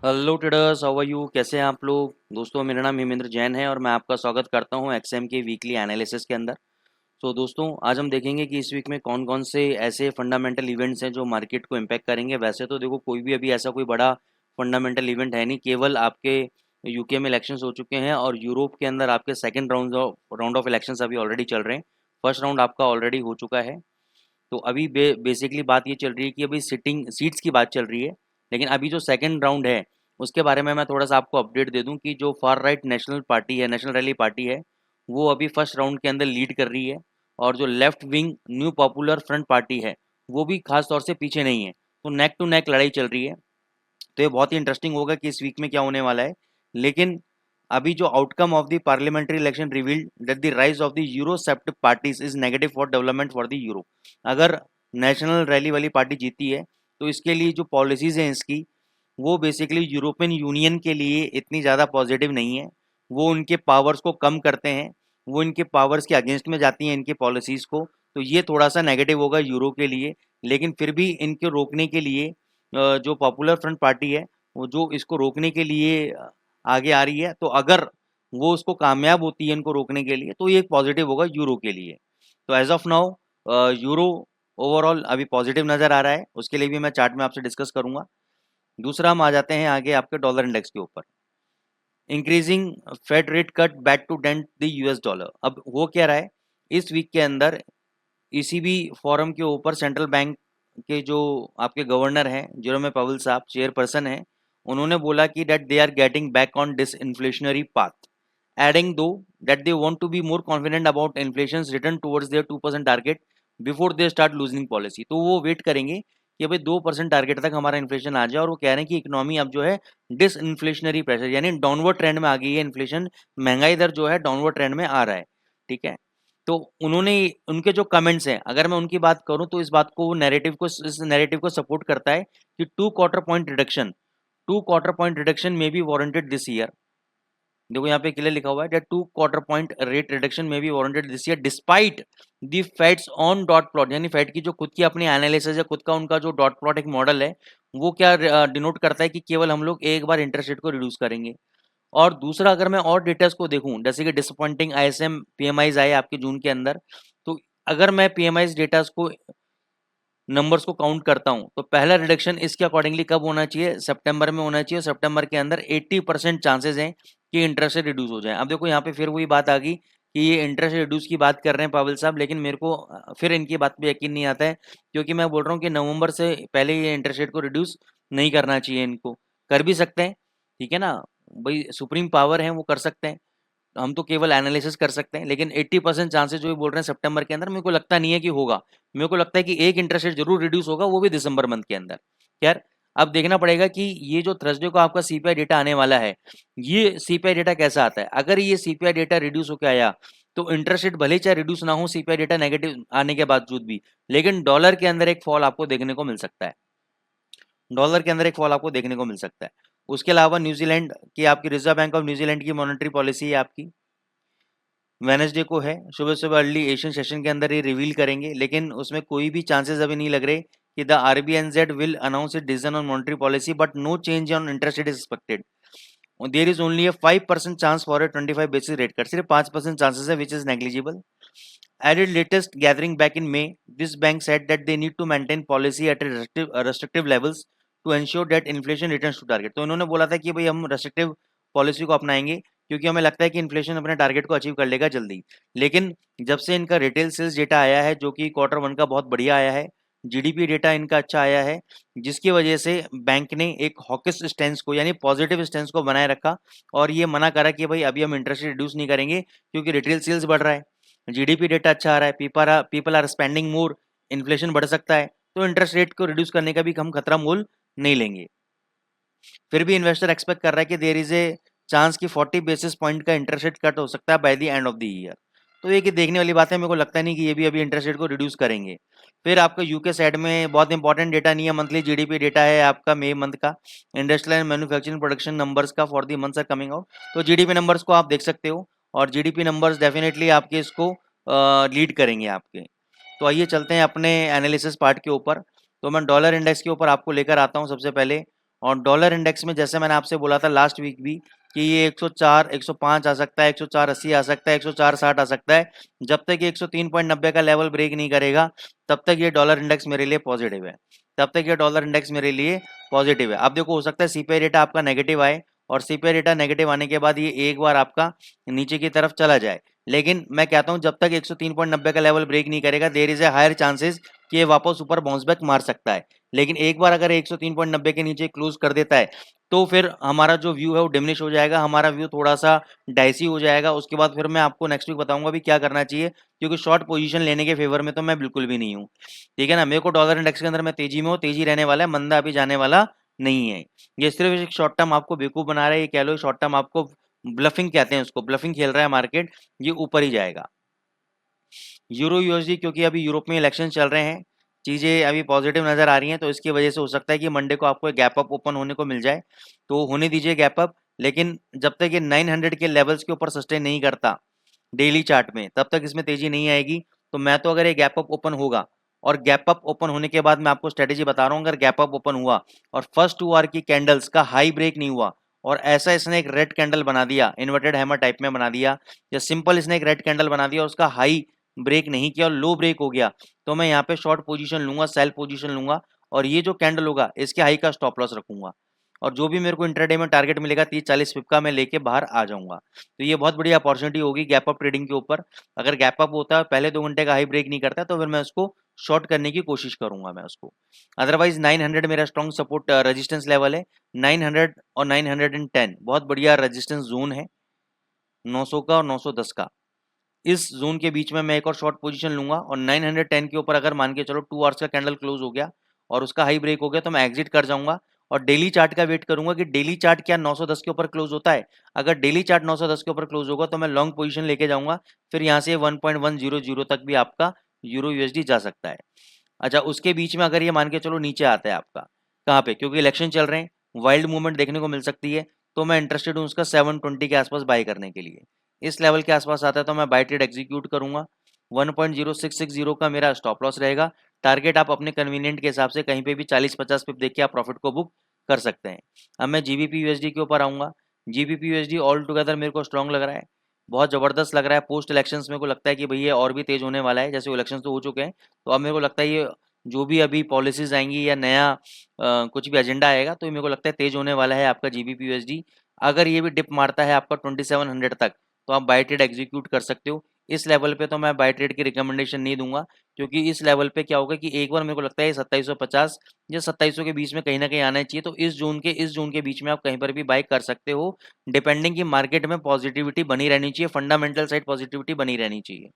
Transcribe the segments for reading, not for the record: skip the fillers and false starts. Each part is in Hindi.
Hello traders, how are you? कैसे हैं आप लोग? दोस्तों, मेरा नाम हेमेंद्र जैन है और मैं आपका स्वागत करता हूं एक्सएम के वीकली एनालिसिस के अंदर। तो दोस्तों, आज हम देखेंगे कि इस वीक में कौन कौन से ऐसे फंडामेंटल इवेंट्स हैं जो मार्केट को इम्पैक्ट करेंगे। वैसे तो देखो, कोई भी अभी ऐसा कोई बड़ा फंडामेंटल इवेंट है नहीं, केवल आपके यूके में इलेक्शंस हो चुके हैं और यूरोप के अंदर आपके सेकेंड राउंड ऑफ इलेक्शंस अभी ऑलरेडी चल रहे हैं। फर्स्ट राउंड आपका ऑलरेडी हो चुका है। तो अभी बेसिकली बात ये चल रही है कि अभी सिटिंग सीट्स की बात चल रही है। लेकिन अभी जो सेकंड राउंड है उसके बारे में मैं थोड़ा सा आपको अपडेट दे दूं कि जो फार राइट नेशनल पार्टी है, नेशनल रैली पार्टी है, वो अभी फर्स्ट राउंड के अंदर लीड कर रही है। और जो left wing new popular front party है, वो भी खास तौर से पीछे नहीं है। तो नेक टू नेक लड़ाई चल रही है। तो ये बहुत ही इंटरेस्टिंग होगा कि इस वीक में क्या होने वाला है। लेकिन अभी जो outcome of the parliamentary election revealed that the rise of the eurosceptic parties is negative for development for the euro. अगर नेशनल रैली वाली पार्टी जीती है तो इसके लिए जो पॉलिसीज हैं इसकी, वो बेसिकली यूरोपियन यूनियन के लिए इतनी ज़्यादा पॉजिटिव नहीं है। वो उनके पावर्स को कम करते हैं, वो इनके पावर्स के अगेंस्ट में जाती हैं इनके पॉलिसीज़ को। तो ये थोड़ा सा नेगेटिव होगा यूरो के लिए। लेकिन फिर भी इनको रोकने के लिए जो पॉपुलर फ्रंट पार्टी है, वो जो इसको रोकने के लिए आगे आ रही है, तो अगर वो उसको कामयाब होती है इनको रोकने के लिए, तो ये एक पॉजिटिव होगा यूरो के लिए। तो as of now euro overall अभी पॉजिटिव नज़र आ रहा है। उसके लिए भी मैं चार्ट में आपसे डिस्कस करूंगा। दूसरा, हम आ जाते हैं आगे आपके डॉलर इंडेक्स के ऊपर। Increasing Fed rate cut back to dent the US dollar. अब हो क्या रहा है इस वीक के अंदर? ईसीबी फोरम के ऊपर सेंट्रल बैंक के जो आपके गवर्नर हैं, जेरोम पावेल साहब, चेयरपर्सन हैं, उन्होंने बोला कि that they are getting back on disinflationary path, adding though that they want to be more confident about inflation return towards their 2% target before they start losing policy. तो वो वेट करेंगे कि भाई 2% टारगेट तक हमारा इन्फ्लेशन आ जाए। और वो कह रहे हैं कि इकोनॉमी अब जो है डिस इन्फ्लेशनरी प्रेशर यानी डाउनवर्ड ट्रेंड में आ गई है। इन्फ्लेशन, महंगाई दर जो है डाउनवर्ड ट्रेंड में आ रहा है। ठीक है। तो उन्होंने, उनके जो कमेंट्स हैं, अगर मैं उनकी बात करूं तो इस बात को, इस नैरेटिव को सपोर्ट करता है कि 2 quarter point reduction may be warranted this year. देखो यहाँ पे क्लियर लिखा हुआ है that 2 quarter point rate reduction may be warranted this year despite the Fed's on dot plot. यानी फेड की जो खुद की अपनी एनालिसिस है, खुद का उनका जो डॉट प्लॉट एक मॉडल है, वो क्या डिनोट करता है कि केवल हम लोग एक बार इंटरेस्ट रेट को रिड्यूस करेंगे। और दूसरा, अगर मैं और डेटास को देखूं, जैसे कि डिसअपॉइंटिंग आईएसएम पीएमआईज आए आपके जून के अंदर, तो अगर मैं पीएमआईज डेटास को, नंबर्स को काउंट करता हूं, तो पहला रिडक्शन इसके अकॉर्डिंगली कब होना चाहिए? सितंबर में होना चाहिए। सितंबर के अंदर 80% चांसेस हैं कि इंटरेस्ट रेट रिड्यूस हो जाए। अब देखो यहाँ पे फिर वही बात आ गई कि ये इंटरेस्ट रिड्यूस की बात कर रहे हैं पावेल साहब, लेकिन मेरे को फिर इनकी बात पे यकीन नहीं आता है, क्योंकि मैं बोल रहा हूँ कि नवंबर से पहले ये इंटरेस्ट रेट को रिड्यूस नहीं करना चाहिए। इनको कर भी सकते हैं, ठीक है ना, भाई सुप्रीम पावर है, वो कर सकते हैं। हम तो केवल एनालिसिस कर सकते हैं। लेकिन 80% चांसेस जो ये बोल रहे हैं सितंबर के अंदर, मेरे को लगता नहीं है कि होगा। मेरे को लगता है कि एक इंटरेस्ट रेट जरूर रिड्यूस होगा, वो भी दिसंबर मंथ के अंदर। खैर, अब देखना पड़ेगा कि ये जो थर्सडे को आपका सीपीआई डेटा आने वाला है, ये सीपीआई डेटा कैसा आता है। अगर ये सीपीआई डेटा रिड्यूस होकर आया, तो इंटरेस्ट रेट भले ही चाहे रिड्यूस ना हो सीपीआई डेटा नेगेटिव आने के बावजूद भी, लेकिन डॉलर के अंदर एक फॉल आपको देखने को मिल सकता है। डॉलर के अंदर एक फॉल आपको देखने को मिल सकता है। उसके अलावा न्यूजीलैंड की, आपकी रिजर्व बैंक ऑफ न्यूजीलैंड की मॉनेटरी पॉलिसी है आपकी, वेनेसडे को है। सुबह सुबह अर्ली एशियन सेशन के अंदर ये रिवील करेंगे, लेकिन उसमें कोई भी चांसेस अभी नहीं लग रहे कि the RBNZ will announce it decision on monetary policy, but no change on interest rate is expected. There is only a 5% chance for a 25 basis rate cut. सिर्फ 5% चांसेस है, which is negligible. At its latest gathering back in May, this bank said that they need to maintain policy at a restrictive levels to ensure that inflation returns to target। तो इन्होंने बोला था कि भाई हम रेस्ट्रिक्टिव पॉलिसी को अपनाएंगे, क्योंकि हमें लगता है कि इन्फ्लेशन अपने टारगेट को अचीव कर लेगा जल्दी। लेकिन जब से इनका रिटेल सेल्स डेटा आया है, जो कि Q1 का बहुत बढ़िया आया है, जीडीपी डेटा इनका अच्छा आया है, जिसकी वजह से बैंक ने एक हॉकिश स्टेंस को, यानी पॉजिटिव स्टेंस को बनाए रखा और ये मना करा कि भाई अभी हम इंटरेस्ट रिड्यूस नहीं करेंगे, क्योंकि रिटेल सेल्स बढ़ रहा है, जीडीपी डेटा अच्छा आ रहा है, people are spending more, inflation बढ़ सकता है, तो इंटरेस्ट रेट को रिड्यूस करने का भी हम खतरा मोल नहीं लेंगे। फिर भी इन्वेस्टर एक्सपेक्ट कर रहा है कि देयर इज ए चांस कि 40 बेसिस पॉइंट का इंटरेस्ट रेट कट हो सकता है by the end of the year. तो ये कि देखने वाली बात है, मेरे को लगता नहीं कि ये भी अभी इंटरेस्ट रेट को रिड्यूस करेंगे। फिर आपका यूके साइड में बहुत इंपॉर्टेंट डेटा नहीं है, मंथली जीडीपी डेटा है आपका मई मंथ का। Industrial and manufacturing production numbers का for the months are coming out. तो जीडीपी नंबर्स को आप देख सकते हो, और जीडीपी नंबर्स डेफिनेटली आपके इसको लीड करेंगे आपके। तो आइए चलते हैं अपने एनालिसिस पार्ट के ऊपर। तो मैं डॉलर इंडेक्स के ऊपर आपको लेकर आता हूँ सबसे पहले। और डॉलर इंडेक्स में जैसे मैंने आपसे बोला था लास्ट वीक भी कि ये 104 105 आ सकता है, 104.80 आ सकता है, 104.60 आ सकता है। जब तक ये 103.90 का लेवल ब्रेक नहीं करेगा तब तक ये डॉलर इंडेक्स मेरे लिए पॉजिटिव है, तब तक ये डॉलर इंडेक्स मेरे लिए पॉजिटिव है। अब देखो हो सकता है सीपीआई डेटा आपका नेगेटिव आए और सीपीआई डेटा नेगेटिव आने के बाद ये एक बार आपका नीचे की तरफ चला जाए, लेकिन मैं कहता हूं जब तक 103.90 का लेवल ब्रेक नहीं करेगा there is a higher chances कि ये वापस ऊपर बाउंस बैक मार सकता है। लेकिन एक बार अगर 103.90 के नीचे क्लोज कर देता है तो फिर हमारा जो व्यू है वो डिमिनिश हो जाएगा, हमारा व्यू थोड़ा सा डाइसी हो जाएगा। उसके बाद फिर मैं आपको नेक्स्ट वीक बताऊंगा भी क्या करना चाहिए, क्योंकि शॉर्ट पोजीशन लेने के फेवर में तो मैं बिल्कुल भी नहीं हूँ। ठीक है ना, मेरे को डॉलर इंडेक्स के अंदर मैं तेजी में हूँ, तेजी रहने वाला है, मंदा अभी जाने वाला नहीं है। ये सिर्फ एक शॉर्ट टर्म आपको बेवकूफ बना रहा है, ये कह लो शॉर्ट टर्म आपको ब्लफिंग कहते हैं, उसको ब्लफिंग खेल रहा है मार्केट, ये ऊपर ही जाएगा। यूरो यूएसडी क्योंकि अभी यूरोप में इलेक्शन चल रहे हैं, चीज़ें अभी पॉजिटिव नज़र आ रही हैं, तो इसकी वजह से हो सकता है कि मंडे को आपको एक गैप अप ओपन होने को मिल जाए, तो होने दीजिए गैप अप। लेकिन जब तक ये 900 के लेवल्स के ऊपर सस्टेन नहीं करता डेली चार्ट में तब तक इसमें तेजी नहीं आएगी। तो मैं तो अगर ये गैप अप ओपन होगा और गैप अप ओपन होने के बाद मैं आपको स्ट्रेटेजी बता रहा हूँ, अगर गैप अप ओपन हुआ और फर्स्ट 2 आवर की कैंडल्स का हाई ब्रेक नहीं हुआ और ऐसा इसने एक रेड कैंडल बना दिया, इन्वर्टेड हैमर टाइप में बना दिया, या सिंपल इसने एक रेड कैंडल बना दिया और उसका हाई ब्रेक नहीं किया और लो ब्रेक हो गया, तो मैं यहाँ पे शॉर्ट पोजीशन लूंगा, सेल पोजीशन लूंगा और ये जो कैंडल होगा इसके हाई का स्टॉप लॉस रखूंगा और जो भी मेरे को इंट्राडे में टारगेट मिलेगा 30-40 पिप का मैं लेके बाहर आ जाऊंगा। तो ये बहुत बड़ी अपॉर्चुनिटी होगी गैप अप ट्रेडिंग के ऊपर। अगर गैप अप होता है पहले 2 घंटे का हाई ब्रेक नहीं करता तो फिर मैं उसको शॉर्ट करने की कोशिश करूंगा मैं उसको। अदरवाइज 900 मेरा स्ट्रॉन्ग सपोर्ट रेजिस्टेंस लेवल है, 900 और 910 बहुत बढ़िया रेजिस्टेंस जोन है, 900 का और 910 का। इस जोन के बीच में मैं एक और शॉर्ट पोजीशन लूंगा और 910 के ऊपर अगर मान के चलो 2 आवर्स का कैंडल क्लोज हो गया और उसका हाई ब्रेक हो गया तो मैं एग्जिट कर जाऊंगा और डेली चार्ट का वेट करूंगा कि डेली चार्ट क्या 910 के ऊपर क्लोज होता है। अगर डेली चार्ट 910 के ऊपर क्लोज होगा तो मैं लॉन्ग पोजीशन लेके जाऊंगा, फिर यहाँ से 1.100 तक भी आपका यूरो यूएसडी जा सकता है। अच्छा, उसके बीच में अगर ये मान के चलो नीचे आता है आपका कहाँ पे, क्योंकि इलेक्शन चल रहे हैं, वाइल्ड मूवमेंट देखने को मिल सकती है, तो मैं इंटरेस्टेड हूँ उसका 720 के आसपास बाय करने के लिए। इस लेवल के आसपास आता है तो मैं बाय ट्रेड एग्जीक्यूट करूंगा। 1.0660 का मेरा स्टॉप लॉस रहेगा। टारगेट आप अपने कन्वीनियंट के हिसाब से कहीं पे भी 40-50 पिप देख के आप प्रॉफिट को बुक कर सकते हैं। अब मैं जीबीपी यूएसडी के ऊपर आऊँगा। जीबीपी यूएसडी ऑल टुगेदर मेरे को स्ट्रॉन्ग लग रहा है, बहुत ज़बरदस्त लग रहा है। पोस्ट इलेक्शंस मेरे को लगता है कि भैया और भी तेज होने वाला है, जैसे इलेक्शंस तो हो चुके हैं, तो अब मेरे को लगता है ये जो भी अभी पॉलिसीज आएंगी या नया कुछ भी एजेंडा आएगा तो ये मेरे को लगता है तेज होने वाला है आपका जीबीपी यूएसडी। अगर ये भी डिप मारता है आपका 2700 तक तो आप बाय ट्रेड एग्जीक्यूट कर सकते हो। इस लेवल पे तो मैं बाय ट्रेड की रिकमेंडेशन नहीं दूंगा, क्योंकि इस लेवल पे क्या होगा कि एक बार मेरे को लगता है 2750 या 2700 के बीच में कहीं ना कहीं आना चाहिए, तो इस जोन के बीच में आप कहीं पर भी बाय कर सकते हो, डिपेंडिंग की मार्केट में पॉजिटिविटी बनी रहनी चाहिए, फंडामेंटल साइड पॉजिटिविटी बनी रहनी चाहिए।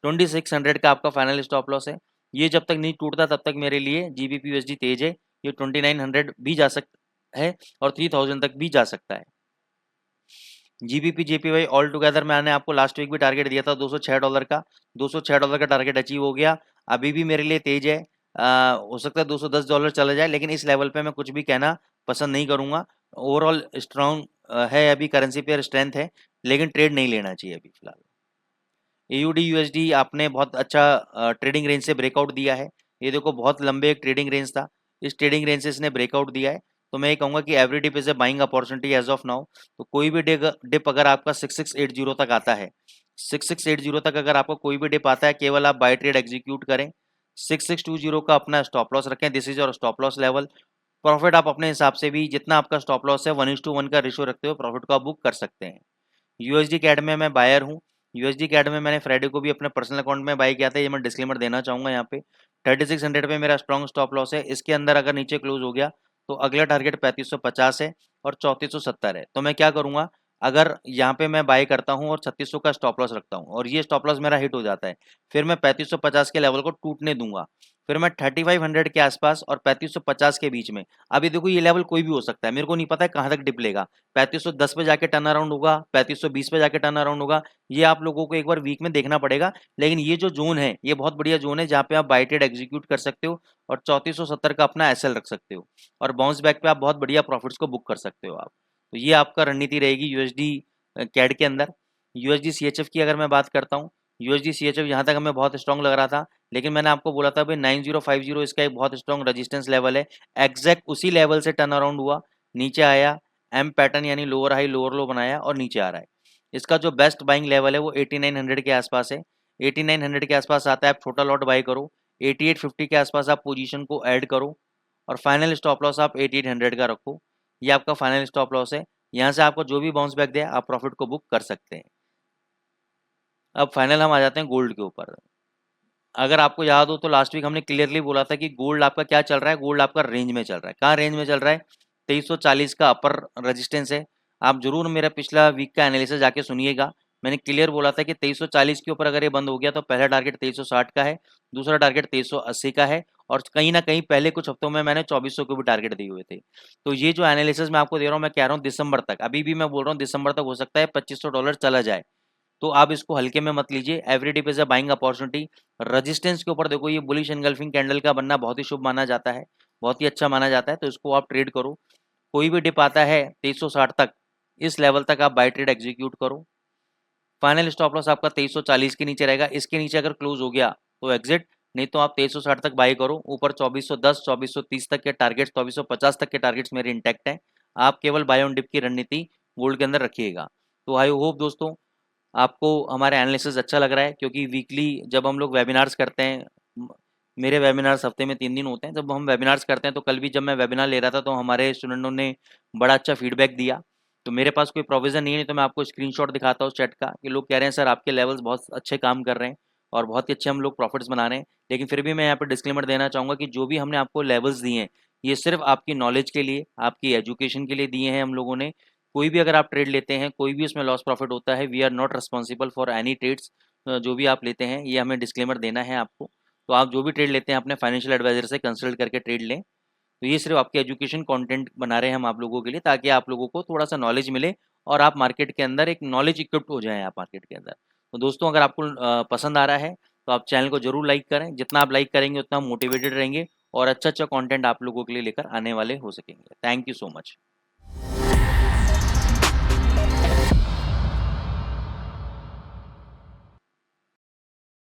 2600 का आपका फाइनल स्टॉप लॉस है, ये जब तक नहीं टूटता तब तक मेरे लिए जीबीपी यूएसडी तेज है। ये 2900 भी जा सकता है और 3000 तक भी जा सकता है। जीबीपी जेपीवाई ऑल टुगेदर मैंने आपको लास्ट वीक भी टारगेट दिया था $206 का, $206 का टारगेट अचीव हो गया। अभी भी मेरे लिए तेज है, हो सकता है $210 चला जाए, लेकिन इस लेवल पे मैं कुछ भी कहना पसंद नहीं करूंगा। ओवरऑल स्ट्रॉन्ग है, अभी करेंसी पेयर स्ट्रेंथ है, लेकिन ट्रेड नहीं लेना चाहिए अभी फिलहाल। एयूडी यूएसडी आपने बहुत अच्छा ट्रेडिंग रेंज से ब्रेकआउट दिया है, ये देखो बहुत लंबे एक ट्रेडिंग रेंज था, इस ट्रेडिंग रेंज से इसने ब्रेकआउट दिया है, तो मैं ये कहूँगा कि every dip is a buying opportunity as of now. तो कोई भी डिप अगर आपका 6680 तक आता है, 6680 तक अगर आपको कोई भी डिप आता है, केवल आप बाय ट्रेड एग्जीक्यूट करें। 6620 का अपना स्टॉप लॉस रखें, this is your stop loss level. Profit आप अपने हिसाब से भी जितना आपका स्टॉप लॉस है 1:1 का रेशियो रखते हुए प्रॉफिट को आप बुक कर सकते हैं। यूएसडी कैड में मैं बायर हूँ, यूएसडी कैड में मैंने फ्राइडे को भी अपने पर्सनल अकाउंट में बाई किया था, ये मैं डिस्क्लेमर देना चाहूँगा यहाँ पे। 3600 पे मेरा स्ट्रॉन्ग स्टॉप लॉस है, इसके अंदर अगर नीचे क्लोज हो गया तो अगला टारगेट 3550 है और 3470 है। तो मैं क्या करूँगा, अगर यहाँ पे मैं बाई करता हूँ और 3600 का स्टॉप लॉस रखता हूँ और ये स्टॉप लॉस मेरा हिट हो जाता है, फिर मैं 3550 के लेवल को टूटने दूंगा, फिर मैं 3500 के आसपास और 3550 के बीच में, अभी देखो ये लेवल कोई भी हो सकता है, मेरे को नहीं पता है कहाँ तक डिप लेगा, 3510 पे जाके टर्न अराउंड होगा, 3520 पे जाके टर्न अराउंड होगा, ये आप लोगों को एक बार वीक में देखना पड़ेगा। लेकिन ये जो जोन है ये बहुत बढ़िया जोन है जहाँ पे आप बाय ट्रेड एग्जीक्यूट कर सकते हो और 3470 का अपना एसएल रख सकते हो और बाउंस बैक पे आप बहुत बढ़िया प्रॉफिट्स को बुक कर सकते हो आप। तो ये आपका रणनीति रहेगी यूएसडी कैड के अंदर। यूएसडी सीएचएफ की अगर मैं बात करता हूँ, यूएसडी सीएचएफ यहाँ तक हमें बहुत स्ट्रॉन्ग लग रहा था, लेकिन मैंने आपको बोला था भाई 9050 इसका एक बहुत स्ट्रॉन्ग रेजिस्टेंस लेवल है, एग्जैक्ट उसी लेवल से टर्न अराउंड हुआ, नीचे आया, एम पैटर्न यानी लोअर हाई लोअर लो बनाया और नीचे आ रहा है। इसका जो बेस्ट बाइंग लेवल है वो 8900 के आसपास है। 8900 के आसपास आता है, आप छोटा लॉट बाई करो। 8850 के आसपास आप पोजीशन को ऐड करो और फाइनल स्टॉप लॉस आप 8800 का रखो। ये आपका फाइनल स्टॉप लॉस है। यहाँ से आपको जो भी बाउंस बैक दे आप प्रॉफिट को बुक कर सकते हैं। अब फाइनल हम आ जाते हैं गोल्ड के ऊपर। अगर आपको याद हो तो लास्ट वीक हमने क्लियरली बोला था कि गोल्ड आपका क्या चल रहा है, गोल्ड आपका रेंज में चल रहा है। कहाँ रेंज में चल रहा है? 2340 का अपर रेजिस्टेंस है। आप जरूर मेरा पिछला वीक का एनालिसिस जाके सुनिएगा। मैंने क्लियर बोला था कि 2340 के ऊपर अगर ये बंद हो गया तो पहला टारगेट 2360 का है, दूसरा टारगेट 2380 का है और कहीं ना कहीं पहले कुछ हफ्तों में मैंने 2400 के भी टारगेट दिए हुए थे। तो ये जो एनालिसिस मैं आपको दे रहा हूँ, मैं कह रहा हूँ दिसंबर तक, अभी भी मैं बोल रहा हूँ दिसंबर तक हो सकता है $2500 चला जाए। तो आप इसको हल्के में मत लीजिए। एवरी डे पे बाइंग अपॉर्चुनिटी। रेजिस्टेंस के ऊपर देखो, ये बुलिश एनगल्फिंग कैंडल का बनना बहुत ही शुभ माना जाता है, बहुत ही अच्छा माना जाता है, तो इसको आप ट्रेड करो। कोई भी डिप आता है 2360 तक, इस लेवल तक आप बाय ट्रेड एग्जीक्यूट करो। फाइनल स्टॉप लॉस आपका 2340 के नीचे रहेगा। इसके नीचे अगर क्लोज हो गया तो एग्जिट, नहीं तो आप 2360 तक बाई करो। ऊपर 2410 2430 तक के टारगेट्स, 2450 तक के टारगेट्स मेरे इंटैक्ट हैं। आप केवल बाय ऑन डिप की रणनीति गोल्ड के अंदर रखिएगा। तो आई होप दोस्तों आपको हमारा एनालिसिस अच्छा लग रहा है, क्योंकि वीकली जब हम लोग वेबिनार्स करते हैं, मेरे वेबिनार्स हफ्ते में 3 दिन होते हैं, जब हम वेबिनार्स करते हैं तो कल भी जब मैं वेबिनार ले रहा था तो हमारे स्टूडेंटों ने बड़ा अच्छा फीडबैक दिया। तो मेरे पास कोई प्रोविज़न नहीं है, तो मैं आपको स्क्रीनशॉट दिखाता हूँ चैट का कि लोग कह रहे हैं सर आपके लेवल्स बहुत अच्छे काम कर रहे हैं और बहुत ही अच्छे हम लोग प्रॉफिट्स बना रहे हैं। लेकिन फिर भी मैं यहाँ पर डिस्क्लेमर देना चाहूँगा कि जो भी हमने आपको लेवल्स दिए हैं, ये सिर्फ आपकी नॉलेज के लिए, आपकी एजुकेशन के लिए दिए हैं हम लोगों ने। कोई भी अगर आप ट्रेड लेते हैं, कोई भी उसमें लॉस प्रॉफिट होता है, we are not responsible for any trades. जो भी आप लेते हैं, ये हमें डिस्क्लेमर देना है आपको। तो आप जो भी ट्रेड लेते हैं अपने फाइनेंशियल एडवाइजर से कंसल्ट करके ट्रेड लें। तो ये सिर्फ आपके एजुकेशन कंटेंट बना रहे हैं हम आप लोगों के लिए, ताकि आप लोगों को थोड़ा सा नॉलेज मिले और आप मार्केट के अंदर एक नॉलेज इक्विप्ड हो जाएं आप मार्केट के अंदर। तो दोस्तों अगर आपको पसंद आ रहा है तो आप चैनल को जरूर लाइक करें। जितना आप लाइक करेंगे उतना मोटिवेटेड रहेंगे और अच्छा अच्छा कंटेंट आप लोगों के लिए लेकर आने वाले हो सकेंगे। Thank you so much.